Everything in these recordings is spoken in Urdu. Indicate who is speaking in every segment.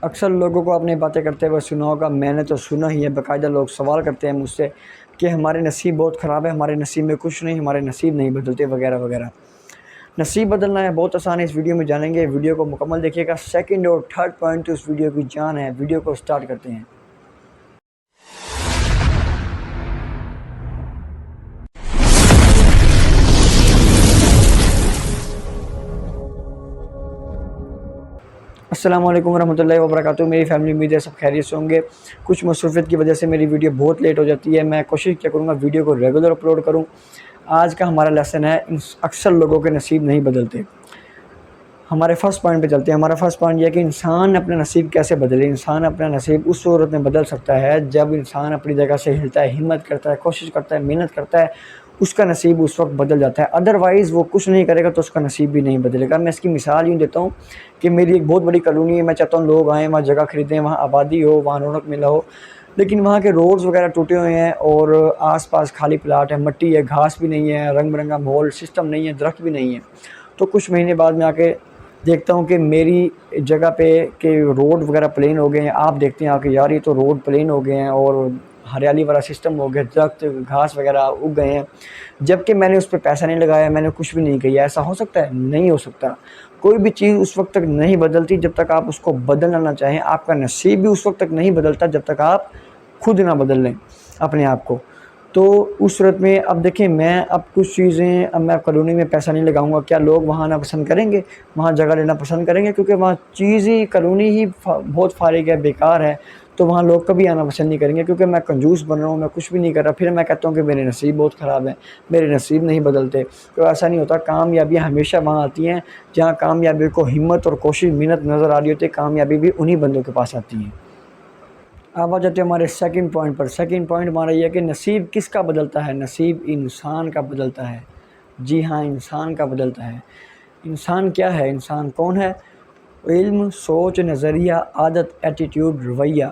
Speaker 1: اکثر لوگوں کو اپنی باتیں کرتے ہوئے سنا ہوگا، میں نے تو سنا ہی ہے، باقاعدہ لوگ سوال کرتے ہیں مجھ سے کہ ہمارے نصیب بہت خراب ہے، ہمارے نصیب میں کچھ نہیں، ہمارے نصیب نہیں بدلتے وغیرہ وغیرہ۔ نصیب بدلنا ہے بہت آسان ہے، اس ویڈیو میں جانیں گے، ویڈیو کو مکمل دیکھیے گا۔ سیکنڈ اور تھرڈ پوائنٹ تو اس ویڈیو کی جان ہے۔ ویڈیو کو سٹارٹ کرتے ہیں۔ السلام علیکم ورحمۃ اللہ وبرکاتہ۔ میری فیملی امید ہے سب خیریت سے ہوں گے۔ کچھ مصروفیت کی وجہ سے میری ویڈیو بہت لیٹ ہو جاتی ہے، میں کوشش کیا کروں گا ویڈیو کو ریگولر اپلوڈ کروں۔ آج کا ہمارا لیسن ہے اکثر لوگوں کے نصیب نہیں بدلتے۔ ہمارے فرسٹ پوائنٹ پہ چلتے ہیں۔ ہمارا فرسٹ پوائنٹ یہ ہے کہ انسان اپنا نصیب کیسے بدلے۔ انسان اپنا نصیب اس صورت میں بدل سکتا ہے جب انسان اپنی جگہ سے ہلتا ہے، ہمت کرتا ہے، کوشش کرتا ہے، محنت کرتا ہے، اس کا نصیب اس وقت بدل جاتا ہے۔ ادروائز وہ کچھ نہیں کرے گا تو اس کا نصیب بھی نہیں بدلے گا۔ میں اس کی مثال یوں دیتا ہوں کہ میری ایک بہت بڑی کالونی ہے، میں چاہتا ہوں لوگ آئیں، وہاں جگہ خریدیں، وہاں آبادی ہو، وہاں رونق ملا ہو، لیکن وہاں کے روڈز وغیرہ ٹوٹے ہوئے ہیں اور آس پاس خالی پلاٹ ہے، مٹی ہے، گھاس بھی نہیں ہے، رنگ برنگا ماحول سسٹم نہیں ہے، درخت بھی نہیں ہے۔ تو کچھ مہینے بعد میں آ کے دیکھتا ہوں کہ میری جگہ پہ کہ روڈ وغیرہ پلین ہو گئے ہیں۔ آپ دیکھتے ہیں آ کے یار یہ تو روڈ پلین ہو گئے ہیں اور ہریالی والا سسٹم ہو گیا، درخت گھاس وغیرہ اگ گئے ہیں، جبکہ میں نے اس پہ پیسہ نہیں لگایا، میں نے کچھ بھی نہیں کیا۔ ایسا ہو سکتا ہے؟ نہیں ہو سکتا۔ کوئی بھی چیز اس وقت تک نہیں بدلتی جب تک آپ اس کو بدلنا نہ چاہیں۔ آپ کا نصیب بھی اس وقت تک نہیں بدلتا جب تک آپ خود نہ بدل لیں اپنے آپ کو۔ تو اس صورت میں اب دیکھیں، میں اب کچھ چیزیں، اب میں کالونی میں پیسہ نہیں لگاؤں گا، کیا لوگ وہاں آنا پسند کریں گے؟ وہاں جگہ لینا پسند کریں گے؟ کیونکہ وہاں چیز ہی کالونی ہی بہت فارغ ہے، بیکار ہے، تو وہاں لوگ کبھی آنا پسند نہیں کریں گے کیونکہ میں کنجوس بن رہا ہوں، میں کچھ بھی نہیں کر رہا۔ پھر میں کہتا ہوں کہ میرے نصیب بہت خراب ہیں، میرے نصیب نہیں بدلتے۔ تو ایسا نہیں ہوتا۔ کامیابیاں ہمیشہ وہاں آتی ہیں جہاں کامیابی کو ہمت اور کوشش محنت نظر آ رہی ہوتی ہے۔ کامیابی بھی انہی بندوں کے پاس آتی ہیں۔ اب آ جاتے ہیں ہمارے سیکنڈ پوائنٹ پر۔ سیکنڈ پوائنٹ ہمارا یہ ہے کہ نصیب کس کا بدلتا ہے؟ نصیب انسان کا بدلتا ہے۔ جی ہاں، انسان کا بدلتا ہے۔ انسان کیا ہے؟ انسان کون ہے؟ علم، سوچ، نظریہ، عادت، ایٹیٹیوڈ، رویہ،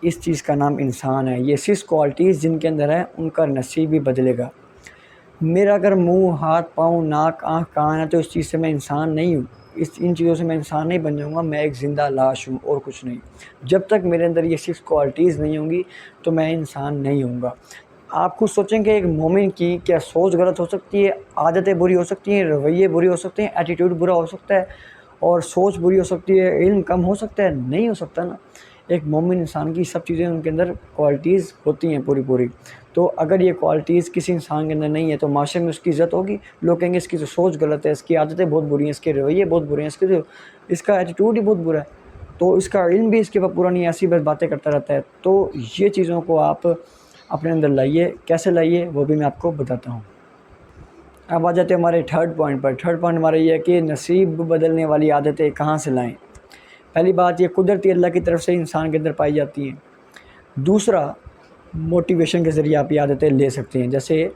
Speaker 1: اس چیز کا نام انسان ہے۔ یہ 6 کوالٹیز جن کے اندر ہیں، ان کا نصیب بھی بدلے گا۔ میرا اگر منہ، ہاتھ، پاؤں، ناک، آنکھ، کان ہے تو اس چیز سے میں انسان نہیں ہوں، ان چیزوں سے میں انسان نہیں بن جاؤں گا، میں ایک زندہ لاش ہوں اور کچھ نہیں۔ جب تک میرے اندر یہ 6 کوالٹیز نہیں ہوں گی تو میں انسان نہیں ہوں گا۔ آپ خود سوچیں کہ ایک مومن کی کیا سوچ غلط ہو سکتی ہے، عادتیں بری ہو سکتی ہیں، رویے برے ہو سکتے ہیں، ایٹیٹیوڈ برا ہو سکتا ہے اور سوچ بری ہو سکتی ہے، علم کم ہو سکتا ہے؟ نہیں ہو سکتا نا۔ ایک مومن انسان کی سب چیزیں، ان کے اندر کوالٹیز ہوتی ہیں پوری۔ تو اگر یہ کوالٹیز کسی انسان کے اندر نہیں ہے تو معاشرے میں اس کی عزت ہوگی؟ لوگ کہیں گے اس کی تو سوچ غلط ہے، اس کی عادتیں بہت بری ہیں، اس کے رویے بہت برے ہیں، اس کا ایٹیٹیوڈ ہی بہت برا ہے، تو اس کا علم بھی اس کے پاس پورا نہیں ہے، ایسی بس باتیں کرتا رہتا ہے۔ تو یہ چیزوں کو آپ اپنے اندر لائیے۔ کیسے لائیے وہ بھی میں آپ کو بتاتا ہوں۔ اب آ جاتے ہیں ہمارے تھرڈ پوائنٹ پر۔ تھرڈ پوائنٹ ہمارا یہ ہے کہ نصیب بدلنے والی عادتیں کہاں سے لائیں۔ پہلی بات، یہ قدرتی اللہ کی طرف سے انسان کے اندر پائی جاتی ہیں۔ دوسرا، موٹیویشن کے ذریعے آپ یہ عادتیں لے سکتے ہیں۔ جیسے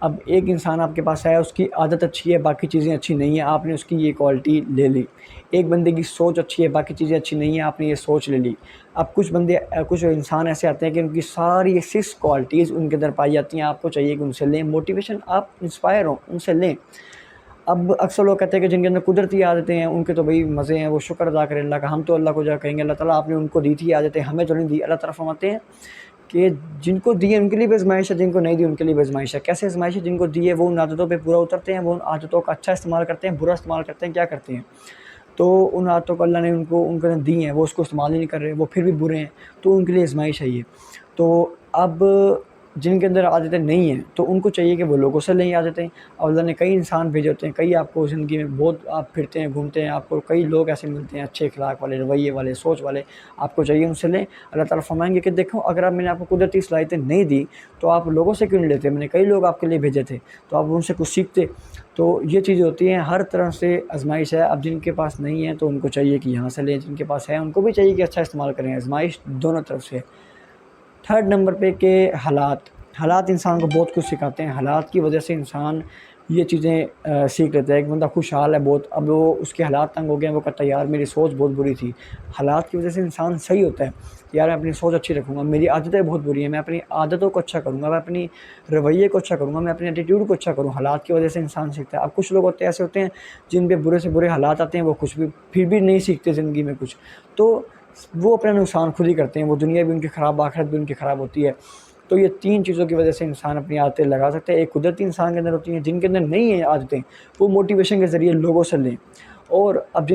Speaker 1: اب ایک انسان آپ کے پاس آیا، اس کی عادت اچھی ہے، باقی چیزیں اچھی نہیں ہیں، آپ نے اس کی یہ کوالٹی لے لی۔ ایک بندے کی سوچ اچھی ہے، باقی چیزیں اچھی نہیں ہیں، آپ نے یہ سوچ لے لی۔ اب کچھ انسان ایسے آتے ہیں کہ ان کی ساری 6 کوالٹیز ان کے اندر پائی جاتی ہیں، آپ کو چاہیے کہ ان سے لیں موٹیویشن، آپ انسپائر ہوں، ان سے لیں۔ اب اکثر لوگ کہتے ہیں کہ جن کے اندر قدرتی عادتیں ہیں ان کے تو بھائی مزے ہیں، وہ شکر ادا کریں اللہ کا، ہم تو اللہ کو جا کہیں گے اللہ تعالیٰ آپ نے ان کو دی تھی عادتیں، ہمیں تو نہیں دی۔ اللہ تعالیٰ فرماتے ہیں کہ جن کو دی ہے ان کے لیے بھی آزمائش ہے، جن کو نہیں دی ان کے لیے بھی آزمائش ہے۔ کیسے آزمائش ہے؟ جن کو دی ہے وہ ان عادتوں پہ پورا اترتے ہیں، وہ ان عادتوں کا اچھا استعمال کرتے ہیں، برا استعمال کرتے ہیں، کیا کرتے ہیں؟ تو ان عادتوں کو اللہ نے ان کو دی ہیں، وہ اس کو استعمال ہی نہیں کر رہے، وہ پھر بھی برے ہیں، تو ان کے لیے آزمائش ہے یہ۔ تو اب جن کے اندر عادتیں نہیں ہیں تو ان کو چاہیے کہ وہ لوگوں سے لیں عادتیں۔ اور اللہ نے کئی انسان بھیجے ہوتے ہیں، کئی آپ کو زندگی میں بہت آپ پھرتے ہیں گھومتے ہیں، آپ کو کئی لوگ ایسے ملتے ہیں اچھے اخلاق والے، رویے والے، سوچ والے، آپ کو چاہیے ان سے لیں۔ اللہ تعالیٰ فرمائیں گے کہ دیکھو اگر آپ میں نے آپ کو قدرتی صلاحیتیں نہیں دی تو آپ لوگوں سے کیوں نہیں لیتے؟ میں نے کئی لوگ آپ کے لیے بھیجے تھے تو آپ ان سے کچھ سیکھتے۔ تو یہ چیزیں ہوتی ہیں، ہر طرح سے آزمائش ہے۔ اب جن کے پاس نہیں ہے تو ان کو چاہیے کہ یہاں سے لیں، جن کے پاس ہے ان کو بھی چاہیے کہ اچھا استعمال کریں۔ آزمائش دونوں طرف سے۔ تھرڈ نمبر پہ کہ حالات انسان کو بہت کچھ سکھاتے ہیں۔ حالات کی وجہ سے انسان یہ چیزیں سیکھ لیتا ہے۔ ایک بندہ خوشحال ہے بہت، اب وہ اس کے حالات تنگ ہو گئے ہیں، وہ کہتا ہے یار میری سوچ بہت بری تھی۔ حالات کی وجہ سے انسان صحیح ہوتا ہے، یار میں اپنی سوچ اچھی رکھوں گا، میری عادتیں بہت بری ہیں، میں اپنی عادتوں کو اچھا کروں گا، میں اپنی رویے کو اچھا کروں گا، میں اپنے ایٹیٹیوڈ کو اچھا کروں۔ حالات کی وجہ سے انسان سیکھتا ہے۔ اب کچھ لوگ ایسے ہوتے ہیں جن پہ برے سے برے حالات آتے ہیں، وہ کچھ بھی پھر بھی نہیں سیکھتے زندگی میں کچھ۔ تو وہ اپنا نقصان خود ہی کرتے ہیں، وہ دنیا بھی ان کی خراب، آخرت بھی ان کی خراب ہوتی ہے۔ تو یہ 3 چیزوں کی وجہ سے انسان اپنی عادتیں لگا سکتا ہے۔ ایک قدرتی انسان کے اندر ہوتی ہیں، جن کے اندر نہیں ہیں عادتیں، وہ موٹیویشن کے ذریعے لوگوں سے لیں۔ اور اب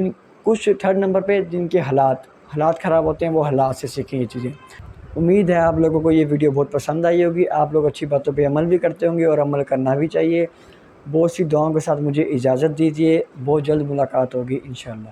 Speaker 1: کچھ 3rd نمبر پہ جن کے حالات خراب ہوتے ہیں، وہ حالات سے سیکھیں یہ چیزیں۔ امید ہے آپ لوگوں کو یہ ویڈیو بہت پسند آئی ہوگی، آپ لوگ اچھی باتوں پہ عمل بھی کرتے ہوں گے، اور عمل کرنا بھی چاہیے۔ بہت سی دعاؤں کے ساتھ مجھے اجازت دیجیے، بہت جلد ملاقات ہوگی انشاءاللہ۔